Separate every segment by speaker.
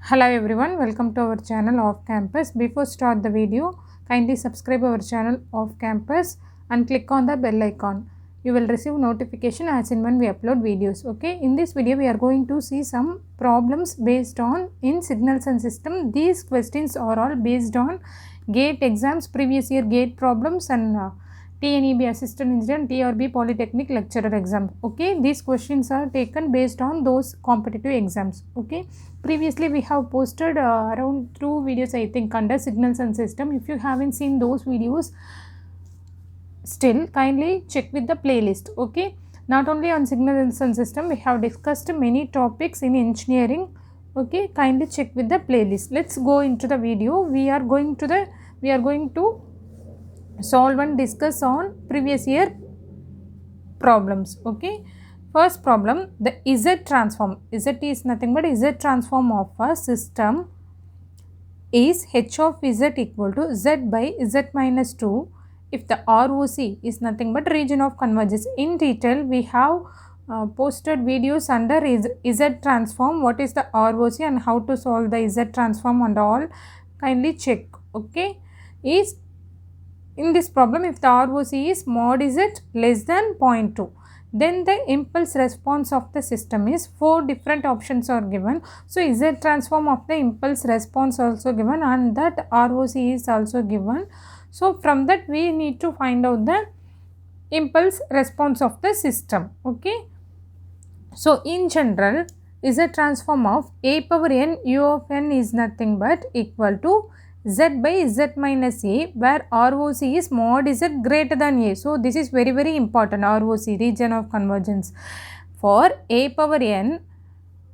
Speaker 1: Hello everyone, welcome to our channel Off Campus. Before start the video, kindly subscribe our channel Off Campus and click on the bell icon. You will receive notification as and when we upload videos. Okay, in this video we are going to see some problems based on in signals and system. These questions are all based on GATE exams, previous year GATE problems and tneb assistant engineer TRB polytechnic lecturer exam. Okay, these questions are taken based on those competitive exams. Okay, previously we have posted around 2 videos I think under signals and system. If you haven't seen those videos, still kindly check with the playlist. Okay, not only on signals and system, we have discussed many topics in engineering. Okay, kindly check with the playlist. Let's go into the video. We are going to solve and discuss on previous year problems. Okay, first problem, the Z transform. Z is nothing but Z transform of a system is h of Z equal to Z by Z minus 2 if the ROC is nothing but region of convergence. In detail we have posted videos under Z transform, what is the ROC and how to solve the Z transform and all. Kindly check. Okay, is in this problem, if the ROC is mod Z less than 0.2, then the impulse response of the system is 4 different options are given. So Z transform of the impulse response also given and that ROC is also given. So from that we need to find out the impulse response of the system. Okay, so in general Z transform of a power n u of n is nothing but equal to Z by Z minus A, where ROC is mod Z greater than A. So this is very important, ROC, region of convergence. For a power n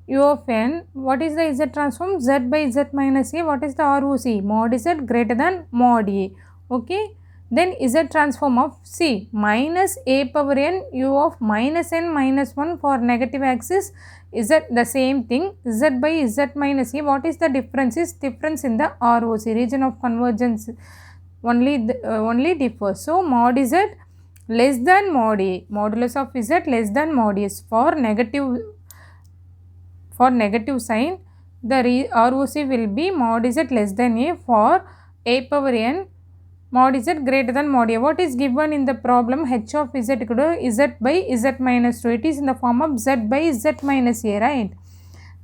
Speaker 1: u of n, what is the Z transform? Z by Z minus A. What is the ROC? Mod Z greater than mod A. Okay, then Z transform of C minus a power n u of minus n minus 1 for negative axis. Is that the same thing? Z by Z minus A. What is the difference? Is difference in the ROC, region of convergence only differs. So mod Z less than mod A, modulus of Z less than mod A. For negative sign, the ROC will be mod Z less than A. For a power n, mod Z greater than mod A. What is given in the problem? H of Z equal to Z by Z minus 2. It is in the form of Z by Z minus A, right?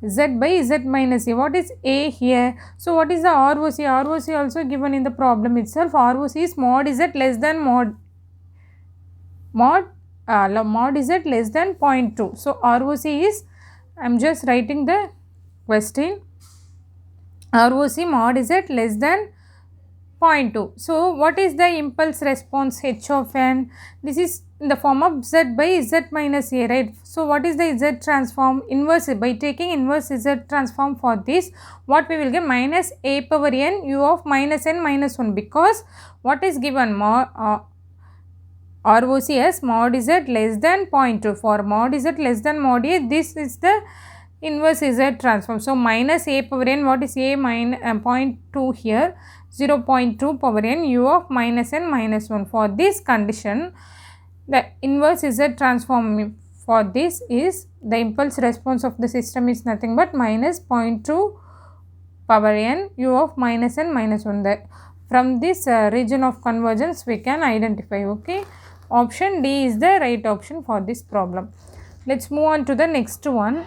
Speaker 1: Z by Z minus A. What is A here? So what is the ROC? ROC also given in the problem itself. ROC is mod Z less than mod Z less than 0.2. So ROC is, I am just writing the question. ROC mod Z less than 0.2. So what is the impulse response H of n? This is in the form of Z by Z minus A, right? So what is the Z transform? Inverse, by taking inverse Z transform for this, what we will get? Minus a power n u of minus n minus 1, because what is given? ROC as mod Z less than 0.2. For mod Z less than mod A, this is the inverse Z transform. So minus a power n, what is a minus 0.2 here? 0.2 power n u of minus n minus 1. For this condition, the inverse Z transform for this is the impulse response of the system is nothing but minus 0.2 power n u of minus n minus 1. That from this region of convergence we can identify. Okay, option D is the right option for this problem. Let's move on to the next one.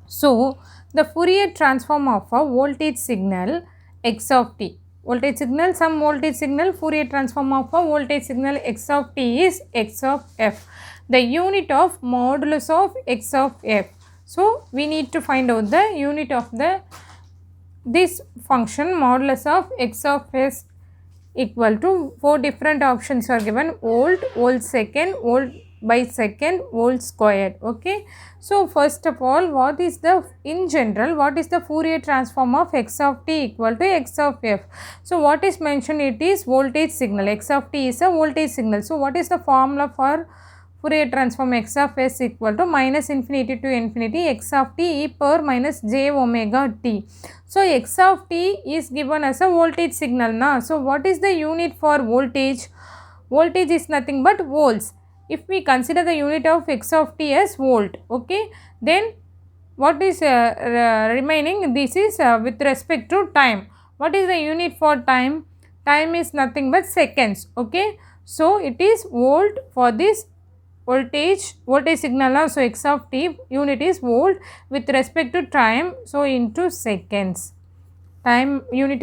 Speaker 1: So the Fourier transform of a voltage signal x of t. Voltage signal, some voltage signal, Fourier transform of a voltage signal x of t is x of f. The unit of modulus of x of f. So we need to find out the unit of this function modulus of x of s equal to 4 different options are given: volt, volt second, volt by second, volt squared. Okay, so first of all, what is the, in general, what is the Fourier transform of x of t equal to x of f? So what is mentioned? It is voltage signal. X of t is a voltage signal. So what is the formula for Fourier transform x of s equal to minus infinity to infinity x of t e power minus j omega t. So x of t is given as a voltage signal now. So what is the unit for voltage? Voltage is nothing but volts. If we consider the unit of x of t as volt, okay, then what is remaining, this is with respect to time. What is the unit for time? Time is nothing but seconds. Okay, so it is volt for this voltage signal. So x of t unit is volt with respect to time, so into seconds. Time unit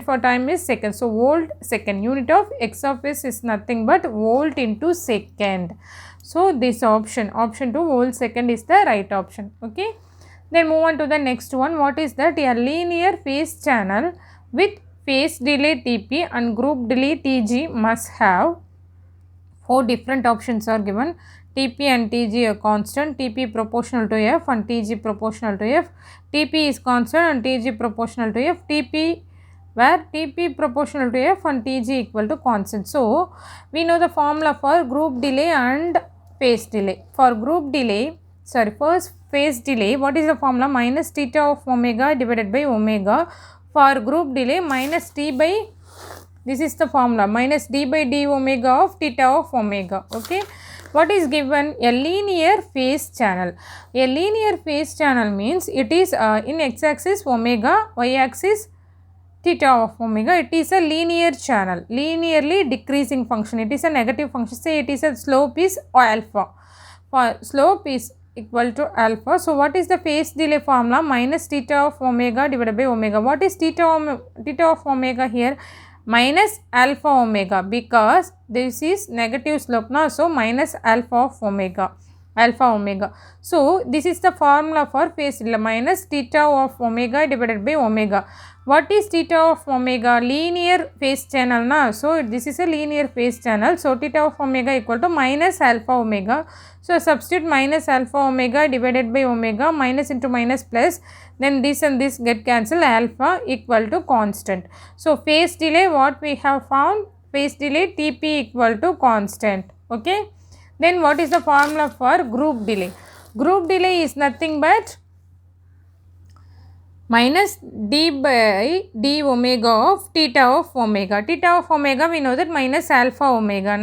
Speaker 1: for time is second, so volt second. Unit of x of s is nothing but volt into second. So this option 2 volt second is the right option. Okay, then move on to the next one. What is that? A linear phase channel with phase delay Tp and group delay Tg must have 4 different options are given. Tp and Tg are constant, Tp proportional to F and Tg proportional to F. Tp is constant and Tg proportional to F. Where Tp proportional to F and Tg equal to constant. So, we know the formula for group delay and phase delay. For group delay, first phase delay, what is the formula? Minus theta of omega divided by omega. For group delay, minus t by, this is the formula, minus d by d omega of theta of omega. Okay. What is given? A linear phase channel. A linear phase channel means it is in x-axis omega, y-axis theta of omega. It is a linear channel, linearly decreasing function. It is a negative function. Say it is a slope is alpha. For slope is equal to alpha. So, what is the phase delay formula? Minus theta of omega divided by omega. What is theta of omega here? Minus alpha omega, because this is negative slope now. So, minus alpha of omega. So, this is the formula for phase delay, minus theta of omega divided by omega. What is theta of omega? Linear phase channel na. So, this is a linear phase channel. So, theta of omega equal to minus alpha omega. So, substitute minus alpha omega divided by omega, minus into minus plus, then this and this get cancelled, alpha equal to constant. So, phase delay, what we have found? Phase delay Tp equal to constant. Okay. Then what is the formula for group delay? Group delay is nothing but minus d by d omega of theta of omega. Theta of omega we know that minus alpha omega,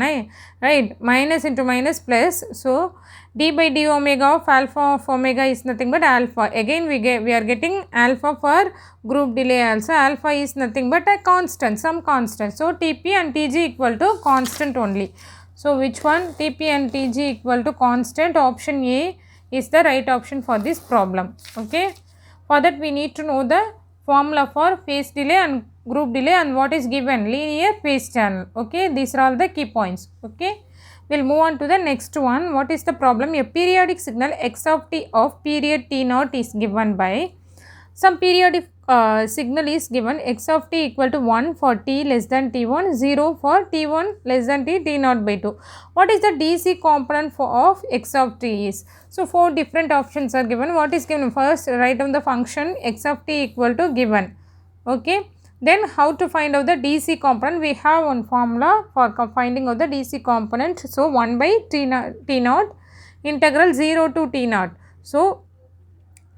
Speaker 1: right? Minus into minus plus. So, d by d omega of alpha of omega is nothing but alpha. Again we are getting alpha for group delay also. Alpha is nothing but a constant, some constant. So, Tp and Tg equal to constant only. So, which one? Tp and Tg equal to constant. Option A is the right option for this problem. Okay. For that we need to know the formula for phase delay and group delay and what is given, linear phase channel. Okay. These are all the key points. Okay. We will move on to the next one. What is the problem? A periodic signal x of t of period t0 is given by some periodic signal is given x of t equal to 1 for t less than t1, 0 for t1 less than t0 by 2. What is the DC component of x of t is? So, 4 different options are given. What is given? First, write down the function x of t equal to given. Okay. Then, how to find out the DC component? We have one formula for finding out the DC component. So, 1 by t0 integral 0 to t0. So,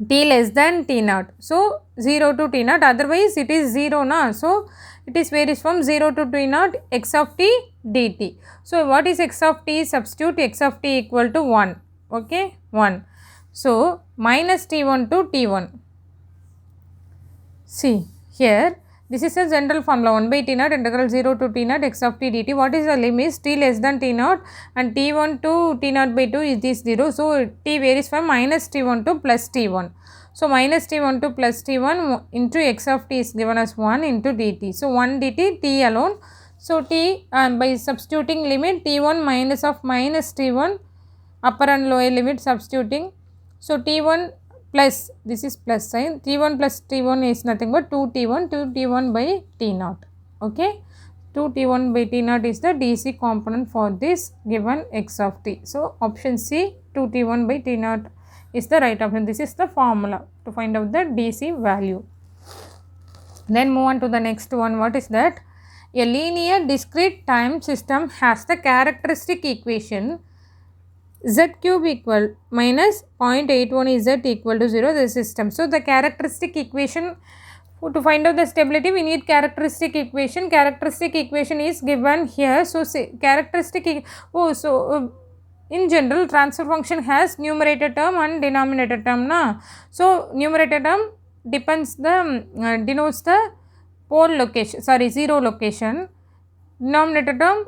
Speaker 1: t less than t0. So, 0 to t0, otherwise it is 0 na. So, it is varies from 0 to t0 x of t dt. So, what is x of t? Substitute x of t equal to 1. Okay, 1. So, minus t1 to t1. See, here this is a general formula 1 by t0 integral 0 to t0 x of t dt. What is the limit? T less than t0 and t1 to t0 by 2 is this 0. So, t varies from minus t1 to plus t1. So, minus t1 to plus t1 into x of t is given as 1 into dt. So, 1 dt t alone. So, t and by substituting limit t1 minus of minus t1 upper and lower limit substituting. So, t1 plus, this is plus sign, t1 plus t1 is nothing but 2t1 by t0. Okay, 2t1 by t0 is the DC component for this given x of t. So, option C 2t1 by t0 is the right option. This is the formula to find out the DC value. Then move on to the next one. What is that? A linear discrete time system has the characteristic equation z cube equal minus 0.81 z equal to 0, the system. So, the characteristic equation, to find out the stability we need characteristic equation. Characteristic equation is given here. So, say characteristic, in general transfer function has numerator term and denominator term na. So numerator term denotes the pole location, sorry, zero location. Denominator term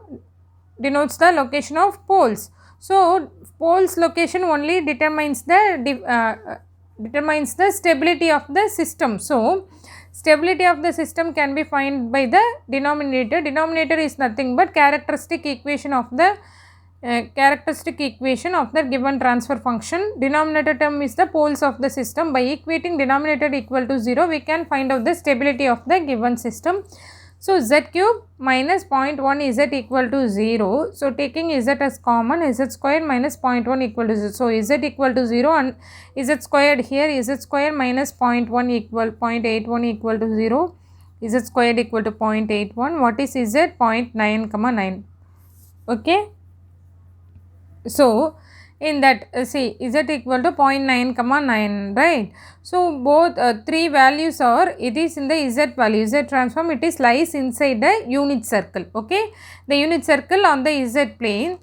Speaker 1: denotes the location of poles. So poles location only determines the stability of the system. So stability of the system can be found by the denominator. Denominator is nothing but characteristic equation of the given transfer function. Denominator term is the poles of the system. By equating denominator equal to 0, we can find out the stability of the given system. So z cube minus 0.1 z equal to 0. So taking z as common, z squared minus 0.1 equal to 0. So z equal to 0 and z squared here, z squared minus 0.1 equal 0.81 equal to 0. Z squared equal to 0.81. What is z? 0.9, 9. Okay. So in that see z equal to 0.9, 9, right. So both three values are, it is in the z value, z transform, it is lies inside the unit circle. Okay, the unit circle on the z plane.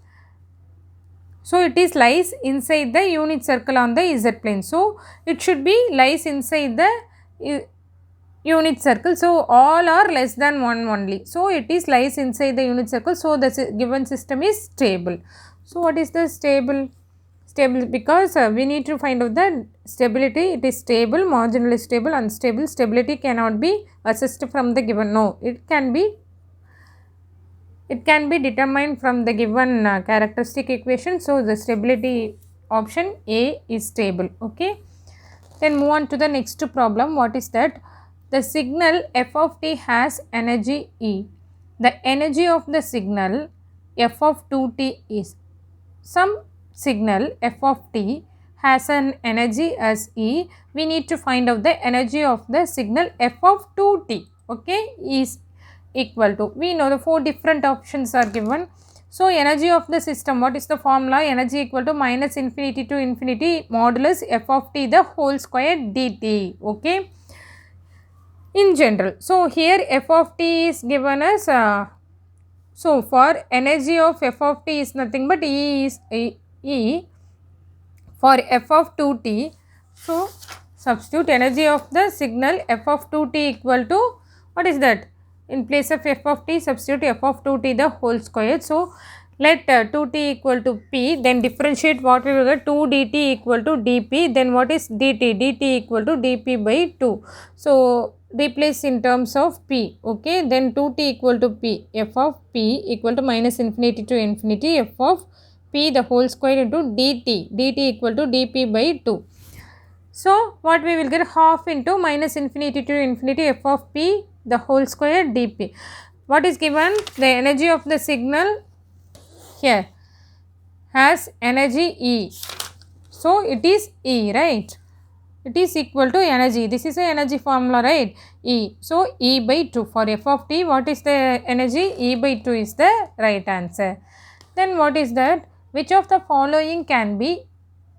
Speaker 1: So it is lies inside the unit circle on the z plane. So it should be lies inside the unit circle. So all are less than 1 only. So it is lies inside the unit circle. So the given system is stable. So what is the stable? Stable because we need to find out the stability. It is stable, marginally stable, unstable. Stability cannot be assessed from the given. No, it can be determined from the given characteristic equation. So the stability option A is stable. Okay. Then move on to the next problem. What is that? The signal f of t has energy E. The energy of the signal f of 2t is, some signal f of t has an energy as E. We need to find out the energy of the signal f of 2t. Okay, is equal to, we know the 4 different options are given. So energy of the system, what is the formula? Energy equal to minus infinity to infinity modulus f of t the whole square dt. Okay, in general. So here f of t is given as so for energy of f of t is nothing but E is E for f of 2t. So substitute energy of the signal f of 2t equal to, what is that? In place of f of t, substitute f of 2t the whole square. So let 2t equal to p, then differentiate, what we will get? 2 dt equal to dp. Then what is dt? dt equal to dp by 2. So replace in terms of p. Okay, then 2t equal to p, f of p equal to minus infinity to infinity f of p the whole square into dt, dt equal to dp by 2. So what we will get? Half into minus infinity to infinity f of p the whole square dp. What is given? The energy of the signal here has energy E. So it is E, right? It is equal to energy. This is a energy formula, right? E. So E by 2 for f of t. What is the energy? E by 2 is the right answer. Then what is that? Which of the following can be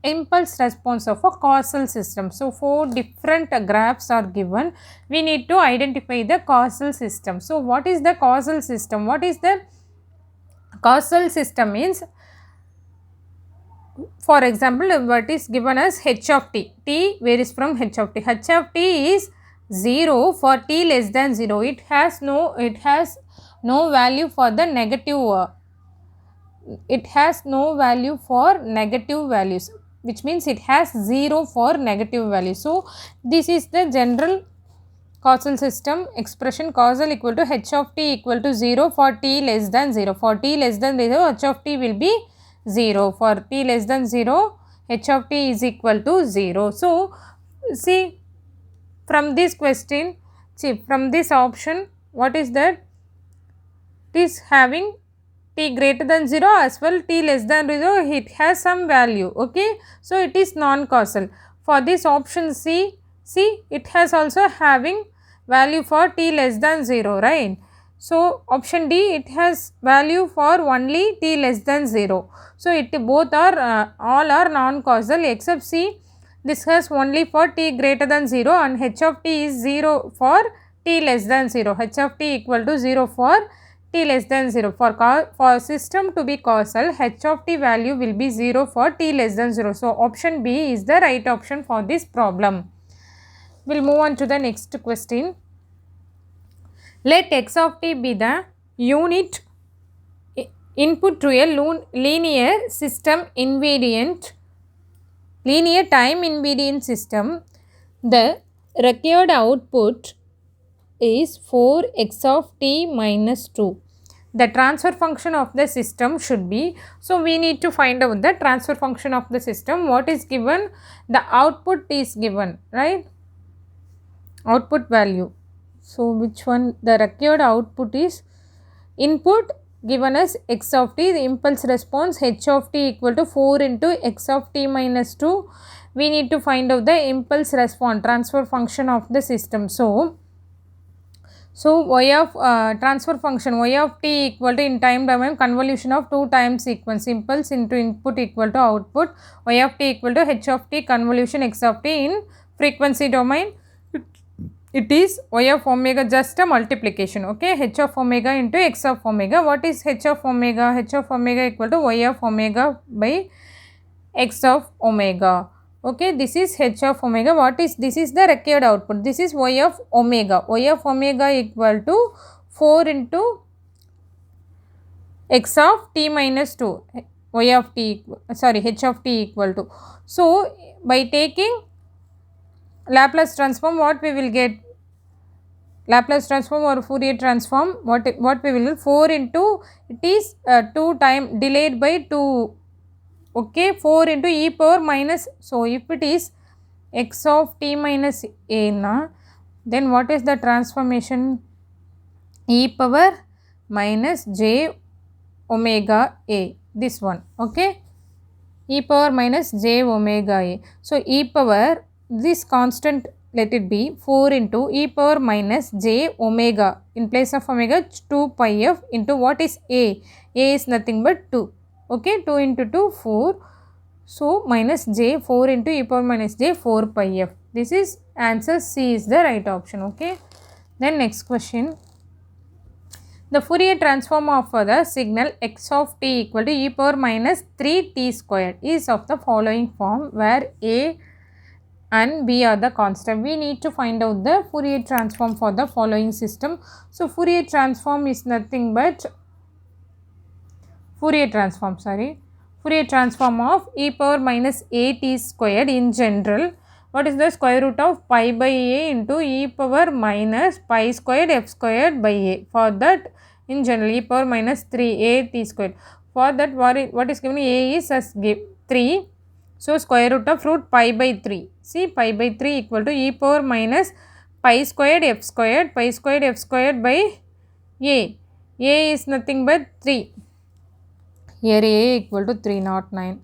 Speaker 1: impulse response of a causal system? So 4 different graphs are given. We need to identify the causal system. So what is the causal system? What is the causal system? Means, for example, what is given as h of t. T varies from h of t. H of t is 0 for t less than 0. It has no value for the negative. It has no value for negative values, which means it has 0 for negative values. So this is the general causal system expression. Causal equal to h of t equal to 0 for t less than 0. For t less than 0, h of t will be 0. For t less than 0, h of t is equal to 0. So see, from this question, see, from this option, what is that? It is having t greater than 0 as well t less than 0, it has some value. Okay, so it is non-causal. For this option C, see, it has also having value for t less than 0, right? So option D, it has value for only t less than 0. So it both are all are non-causal except C, this has only for t greater than 0 and h of t is 0 for t less than 0. H of t equal to 0 for t less than 0. For system to be causal, h of t value will be 0 for t less than 0. So, option B is the right option for this problem. We will move on to the next question. Let x of t be the unit input to a linear time invariant system. The required output is 4x of t minus 2. The transfer function of the system should be, so we need to find out the transfer function of the system. What is given? The output is given, right? Output value. So, which one? The required output is input given as x of t, the impulse response h of t equal to 4 into x of t minus 2. We need to find out the impulse response, transfer function of the system. So, y of transfer function y of t equal to in time domain convolution of 2 time sequence impulse into input equal to output, y of t equal to h of t convolution x of t in frequency domain. It is y of omega, just a multiplication, okay, h of omega into x of omega. What is h of omega? H of omega equal to y of omega by x of omega. Okay, this is h of omega. What is this? Is the required output. This is y of omega. Y of omega equal to 4 into x of t minus 2. Y of t, h of t equal to. So, by taking Laplace transform, what we will get? Laplace transform or Fourier transform, what we will get? 4 into, it is 2 time delayed by 2. Okay, 4 into e power minus, so if it is x of t minus a na, then what is the transformation? E power minus j omega a, this one, okay, e power minus j omega a. So, e power, this constant, let it be 4 into e power minus j omega, in place of omega 2 pi f into what is a? A is nothing but 2. Okay, 2 into 2, 4. So, minus j, 4 into e power minus j, 4 pi f. This is answer C is the right option. Okay. Then next question. The Fourier transform of the signal x of t equal to e power minus 3t squared is of the following form, where a and b are the constant. We need to find out the Fourier transform for the following system. So, Fourier transform is nothing but Fourier transform of e power minus a t squared in general. What is the square root of pi by a into e power minus pi squared f squared by a? For that, in general, e power minus 3a t squared. For that, what is given? A is as 3. So, square root of root pi by 3. See, pi by 3 equal to e power minus pi squared f squared by a. A is nothing but 3. Here a equal to 3, not 9.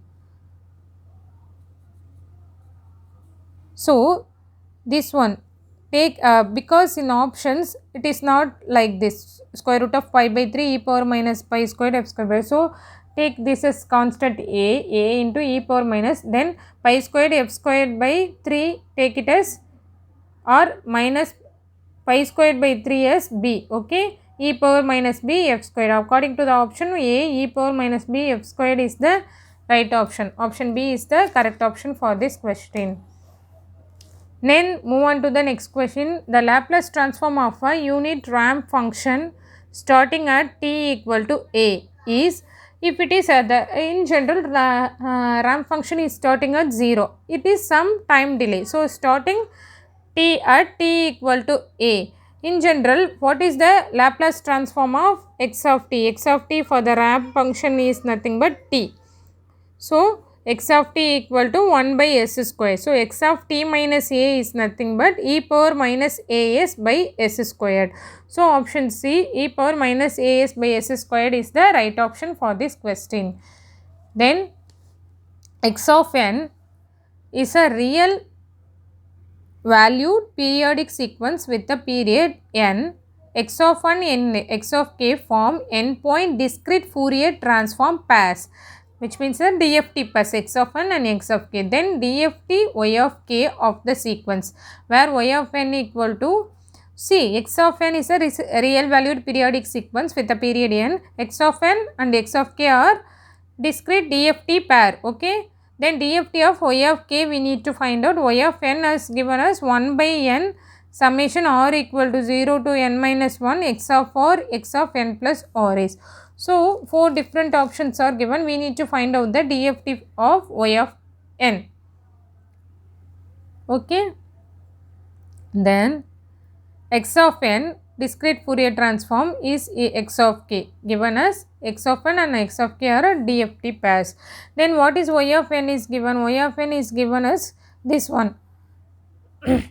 Speaker 1: So, this one take because in options it is not like this, square root of pi by 3 e power minus pi squared f squared by. So, take this as constant a into e power minus, then pi squared f squared by 3, take it as, or minus pi squared by 3 as b. Okay, e power minus b f squared. According to the option A, e power minus b f squared is the right option. Option B is the correct option for this question. Then move on to the next question. The Laplace transform of a unit ramp function starting at t equal to a is, if it is in general ramp function is starting at 0, it is some time delay. So, starting t at t equal to a. In general, what is the Laplace transform of x of t? X of t for the ramp function is nothing but t. So, x of t equal to 1 by s square. So, x of t minus a is nothing but e power minus as by s squared. So, option C, e power minus as by s squared is the right option for this question. Then, x of n is a real valued periodic sequence with the period n. X of n and x of k form n-point discrete Fourier transform pairs, which means the DFT pairs x of n and x of k. Then DFT y of k of the sequence, where y of n equal to, See, x of n is a real valued periodic sequence with a period n. X of n and x of k are discrete DFT pair. Okay. Then DFT of y of k we need to find out. Y of n is given as 1 by n summation r equal to 0 to n minus 1 x of r x of n plus r is. So, 4 different options are given. We need to find out the DFT of y of n. Okay. Then x of n discrete Fourier transform is x of k, given as x of n and x of k are DFT pairs. Then what is y of n is given? Y of n is given as this one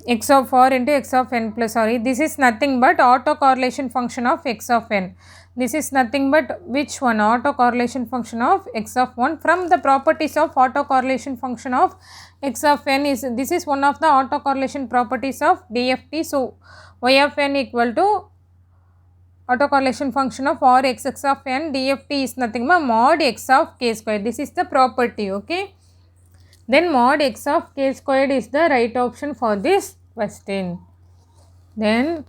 Speaker 1: x of r into x of n plus r. This is nothing but autocorrelation function of x of n. This is nothing but which one? Autocorrelation function of x of 1. From the properties of autocorrelation function of x of n is, this is one of the autocorrelation properties of DFT. So, y of n equal to autocorrelation function of r x of n. DFT is nothing but mod x of k square. This is the property. Okay. Then mod x of k squared is the right option for this question. Then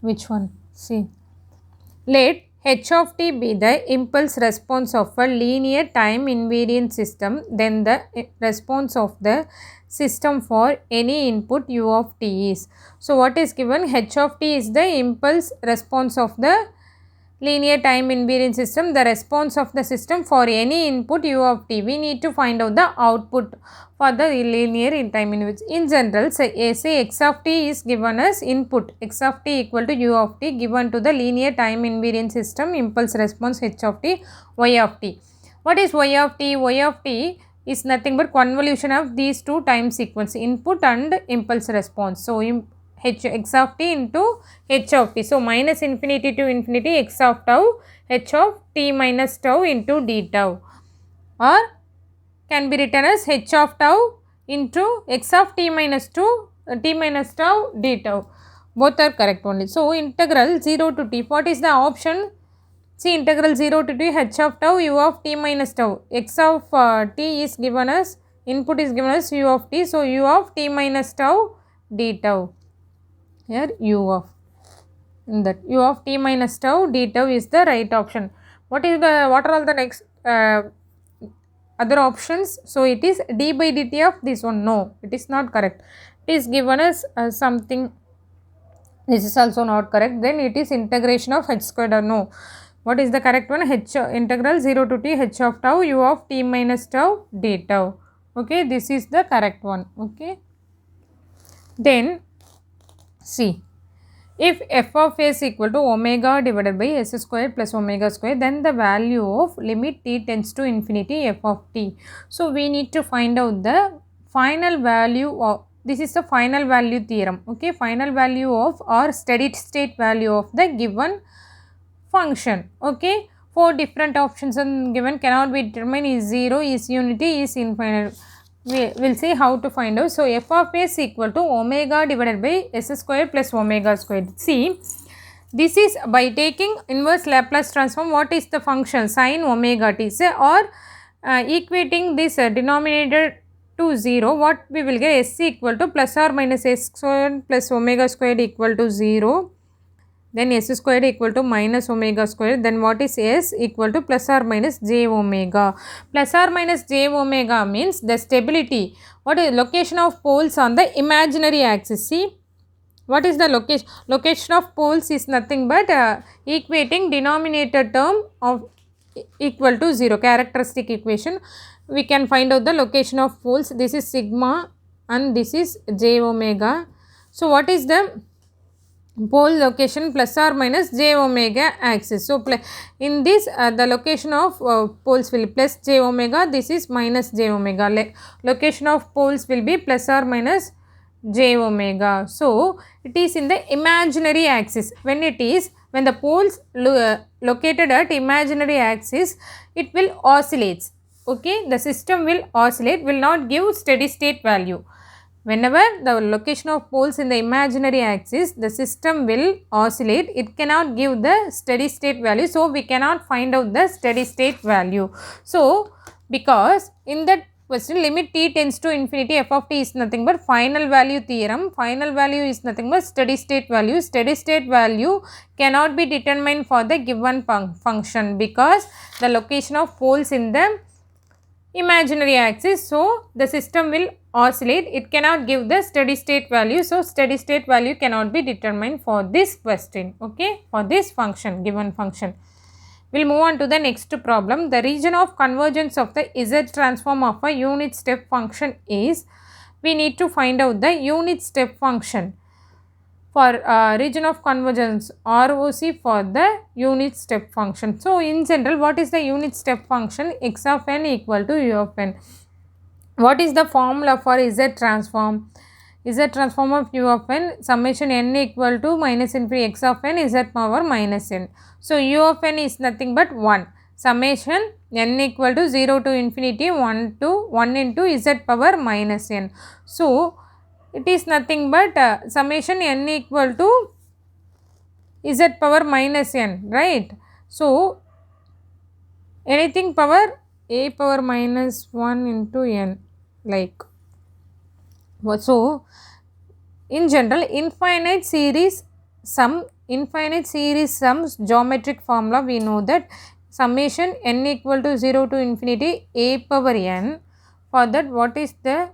Speaker 1: which one? See, let h of t be the impulse response of a linear time invariant system, then the response of the system for any input u of t is. So, what is given? H of t is the impulse response of the linear time invariant system, the response of the system for any input u of t. We need to find out the output for the linear time invariant. In general, say x of t is given as input, x of t equal to u of t given to the linear time invariant system impulse response h of t, y of t. What is y of t? Y of t is nothing but convolution of these two time sequence, input and impulse response. So, x of t into h of t. So, minus infinity to infinity x of tau h of t minus tau into d tau, or can be written as h of tau into x of t minus 2 t minus tau d tau. Both are correct only. So, integral 0 to t. What is the option? See, integral 0 to t h of tau u of t minus tau. X of t is given as, input is given as u of t. So, u of t minus tau d tau. Here u of, in that u of t minus tau d tau is the right option. What are all the next other options? So, it is d by dt of this one. No, it is not correct. It is given as something, this is also not correct. Then it is integration of h squared, or no. What is the correct one? Integral 0 to t h of tau u of t minus tau d tau. Okay, this is the correct one. Okay. Then see, if f of a is equal to omega divided by s square plus omega square, then the value of limit t tends to infinity f of t. So, we need to find out the final value of, this is the final value theorem. Okay, final value of or steady state value of the given function. Okay, 4 different options are given, cannot be determined, is 0, is unity, is infinite. We will see how to find out. So, f of a is equal to omega divided by s square plus omega square. See, this is by taking inverse Laplace transform. What is the function? Sin omega t. Say, or equating this denominator to 0, what we will get? S equal to plus or minus s square plus omega squared equal to 0. Then s squared equal to minus omega square. Then what is s? Equal to plus or minus j omega. Plus or minus j omega means the stability. What is location of poles on the imaginary axis? See, what is the location? Location of poles is nothing but equating denominator term of equal to 0, characteristic equation. We can find out the location of poles. This is sigma and this is j omega. So, what is the pole location? Plus or minus j omega axis. So, in this the location of poles will be plus j omega, this is minus j omega. Location of poles will be plus or minus j omega. So, it is in the imaginary axis. When the poles located at imaginary axis, it will oscillate. Okay, the system will oscillate, will not give steady state value. Whenever the location of poles in the imaginary axis, the system will oscillate, it cannot give the steady state value. So, we cannot find out the steady state value. So, because in that question, limit t tends to infinity, f of t is nothing but final value theorem. Final value is nothing but steady state value. Steady state value cannot be determined for the given function because the location of poles in the imaginary axis. So, the system will oscillate. It cannot give the steady state value. So, steady state value cannot be determined for this question, okay, for this function, given function. We will move on to the next problem. The region of convergence of the Z transform of a unit step function is, we need to find out the unit step function for region of convergence, ROC for the unit step function. So, in general, what is the unit step function? X of n equal to U of n. What is the formula for Z transform? Z transform of U of n, summation n equal to minus infinity x of n Z power minus n. So, U of n is nothing but 1. Summation n equal to 0 to infinity 1 to 1 into Z power minus n. So, it is nothing but summation n equal to Z power minus n, right. So, anything power a power minus 1 into n, like. So, in general, infinite series sums geometric formula, we know that summation n equal to 0 to infinity a power n. For that, what is the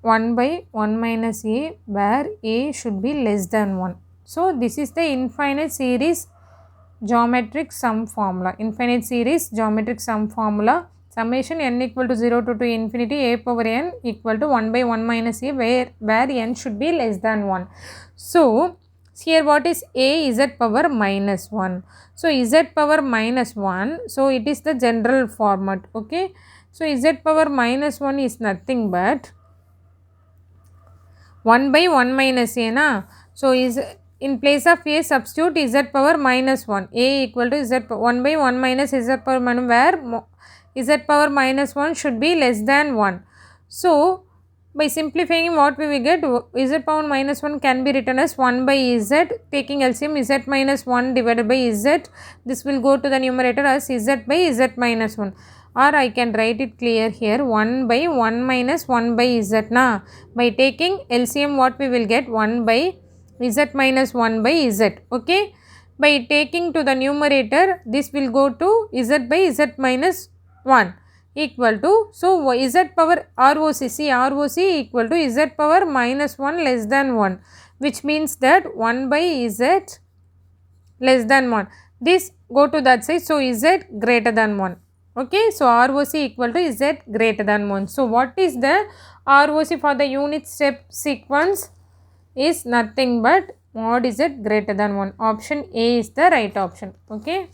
Speaker 1: 1 by 1 minus a, where a should be less than 1. So, this is the infinite series geometric sum formula. Infinite series geometric sum formula. Summation n equal to 0 to infinity a power n equal to 1 by 1 minus a, where n should be less than 1. So, here what is a? Z power minus 1. So, Z power minus 1. So, it is the general format, okay. So, Z power minus 1 is nothing but 1 by 1 minus a, na. So, is in place of a substitute Z power minus 1. A equal to Z 1 by 1 minus Z power minus, where Z power minus 1 should be less than 1. So, by simplifying, what we will get? Z power minus 1 can be written as 1 by Z, taking LCM Z minus 1 divided by Z. This will go to the numerator as Z by Z minus 1. Or I can write it clear here, 1 by 1 minus 1 by Z, na. By taking LCM, what we will get? 1 by Z minus 1 by Z, okay. By taking to the numerator, this will go to Z by Z minus 1 equal to, so Z power ROC, see ROC equal to Z power minus 1 less than 1, which means that 1 by Z less than 1. This go to that side, so Z greater than 1, okay. So, ROC equal to Z greater than 1. So, what is the ROC for the unit step sequence? Is nothing but mod Z greater than 1. Option A is the right option, okay.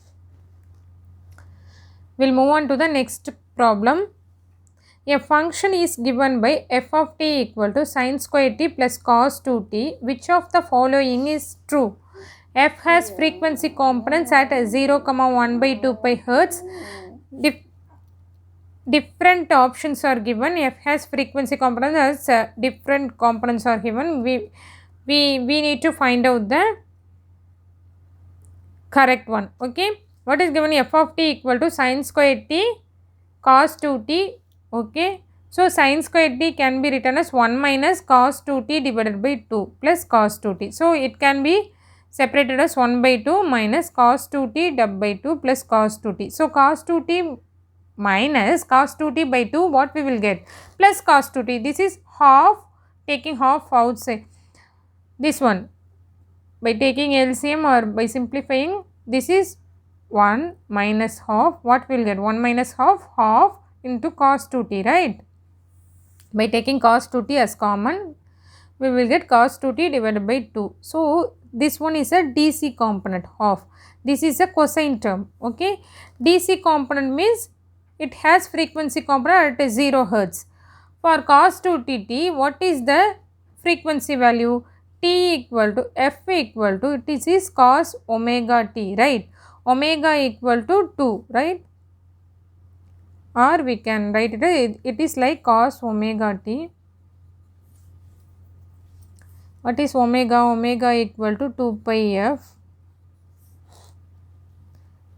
Speaker 1: We will move on to the next problem. A function is given by f of t equal to sin square t plus cos 2t. Which of the following is true? F has frequency components at 0, 1 by 2 pi hertz. Different options are given. F has frequency components as different components are given. We need to find out the correct one, okay. What is given? F of t equal to sin square t cos 2t, okay. So, sin square t can be written as 1 minus cos 2t divided by 2 plus cos 2t. So, it can be separated as 1 by 2 minus cos 2t divided by 2 plus cos 2t. So, cos 2t minus cos 2t by 2, what we will get? Plus cos 2t. This is half, taking half outside. This one, by taking LCM or by simplifying, this is 1 minus half, what we will get? 1 minus half into cos 2t, right. By taking cos 2t as common, we will get cos 2t divided by 2. So, this one is a DC component, half. This is a cosine term, okay. DC component means it has frequency component at 0 hertz. For cos 2t, what is the frequency value? T equal to F equal to, this is cos omega t, right. Omega equal to 2, right. Or we can write it, it is like cos omega t. What is omega? Omega equal to 2 pi f.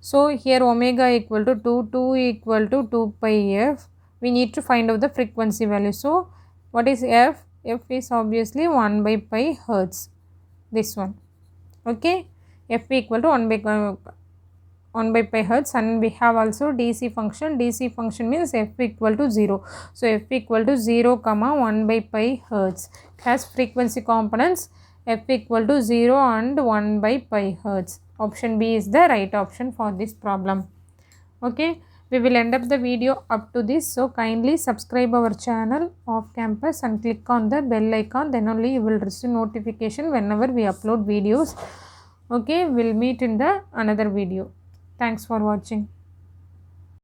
Speaker 1: So, here omega equal to 2 equal to 2 pi f. we need to find out the frequency value. So what is f? F is obviously 1 by pi hertz, this one. Okay, f equal to 1 by pi hertz, and we have also DC function. DC function means f equal to 0. So f equal to 0 comma 1 by pi hertz. It has frequency components f equal to 0 and 1 by pi hertz. Option B is the right option for this problem. Okay, we will end up the video up to this. So kindly subscribe our channel Off Campus and click on the bell icon, then only you will receive notification whenever we upload videos. Okay, we'll meet in the another video. Thanks for watching.